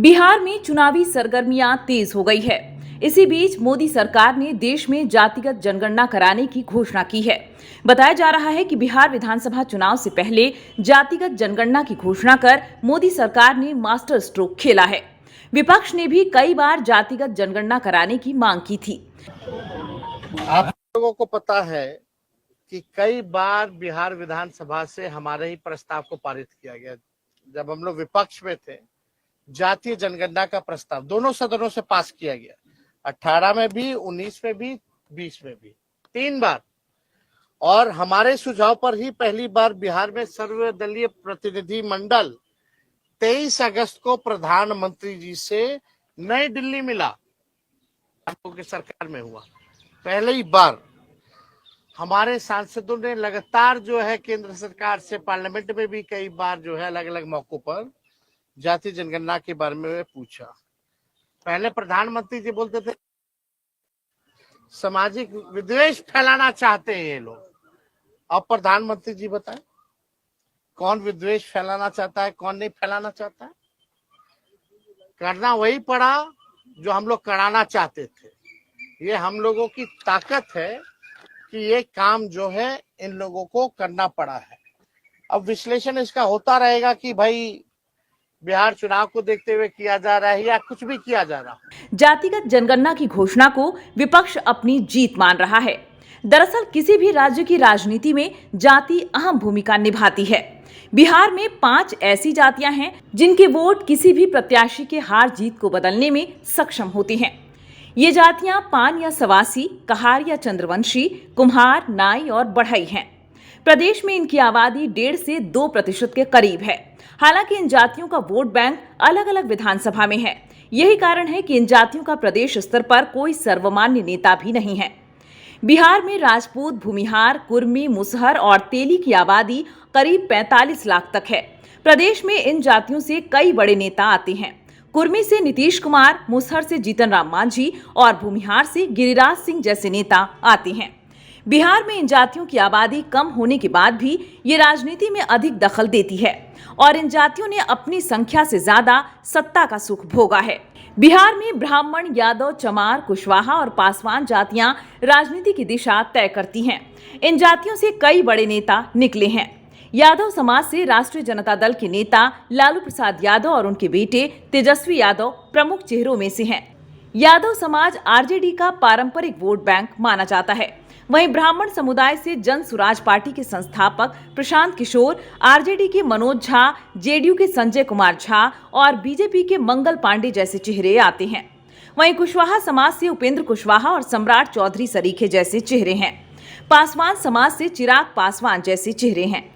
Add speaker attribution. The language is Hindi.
Speaker 1: बिहार में चुनावी सरगर्मियां तेज हो गई है। इसी बीच मोदी सरकार ने देश में जातिगत जनगणना कराने की घोषणा की है। बताया जा रहा है कि बिहार विधानसभा चुनाव से पहले जातिगत जनगणना की घोषणा कर मोदी सरकार ने मास्टर स्ट्रोक खेला है। विपक्ष ने भी कई बार जातिगत जनगणना कराने की मांग की थी।
Speaker 2: आप लोगों को पता है कि कई बार बिहार विधानसभा से हमारे ही प्रस्ताव को पारित किया गया। जब हम लोग विपक्ष में थे, जातीय जनगणना का प्रस्ताव दोनों सदनों से पास किया गया, 18 में भी, 19 में भी, 20 में भी, 3 बार। और हमारे सुझाव पर ही पहली बार बिहार में सर्वदलीय प्रतिनिधि मंडल 23 अगस्त को प्रधानमंत्री जी से नई दिल्ली मिला। की सरकार में हुआ पहले ही बार। हमारे सांसदों ने लगातार जो है केंद्र सरकार से, पार्लियामेंट में भी कई बार जो है अलग अलग मौकों पर जातीय जनगणना के बारे में पूछा। पहले प्रधानमंत्री जी बोलते थे सामाजिक विद्वेष फैलाना चाहते हैं ये लोग। अब प्रधानमंत्री जी बताएं कौन विद्वेष फैलाना चाहता है, कौन नहीं फैलाना चाहता है। करना वही पड़ा जो हम लोग कराना चाहते थे। ये हम लोगों की ताकत है कि ये काम जो है इन लोगों को करना पड़ा है। अब विश्लेषण इसका होता रहेगा कि भाई बिहार चुनाव को देखते हुए किया जा रहा है या कुछ भी किया जा रहा है।
Speaker 1: जातिगत जनगणना की घोषणा को विपक्ष अपनी जीत मान रहा है। दरअसल किसी भी राज्य की राजनीति में जाति अहम भूमिका निभाती है। बिहार में 5 ऐसी जातियां हैं जिनके वोट किसी भी प्रत्याशी के हार जीत को बदलने में सक्षम होती हैं। ये जातियां पान या सवासी, कहार या चंद्रवंशी, कुम्हार, नाई और बढ़ई हैं। प्रदेश में इनकी आबादी 1.5 से 2% के करीब है। हालांकि इन जातियों का वोट बैंक अलग अलग विधानसभा में है। यही कारण है कि इन जातियों का प्रदेश स्तर पर कोई सर्वमान्य नेता भी नहीं है। बिहार में राजपूत, भूमिहार, कुर्मी, मुसहर और तेली की आबादी करीब 45 लाख तक है। प्रदेश में इन जातियों से कई बड़े नेता आते हैं। कुर्मी से नीतीश कुमार, मुसहर से जीतन राम मांझी और भूमिहार से गिरिराज सिंह जैसे नेता आते हैं। बिहार में इन जातियों की आबादी कम होने के बाद भी ये राजनीति में अधिक दखल देती है और इन जातियों ने अपनी संख्या से ज्यादा सत्ता का सुख भोगा है। बिहार में ब्राह्मण, यादव, चमार, कुशवाहा और पासवान जातियां राजनीति की दिशा तय करती हैं। इन जातियों से कई बड़े नेता निकले हैं। यादव समाज से राष्ट्रीय जनता दल के नेता लालू प्रसाद यादव और उनके बेटे तेजस्वी यादव प्रमुख चेहरों में से हैं। यादव समाज आरजेडी का पारंपरिक वोट बैंक माना जाता है। वहीं ब्राह्मण समुदाय से जन सुराज पार्टी के संस्थापक प्रशांत किशोर, आरजेडी के मनोज झा, जेडीयू के संजय कुमार झा और बीजेपी के मंगल पांडे जैसे चेहरे आते हैं। वहीं कुशवाहा समाज से उपेंद्र कुशवाहा और सम्राट चौधरी सरीखे जैसे चेहरे हैं। पासवान समाज से चिराग पासवान जैसे चेहरे हैं।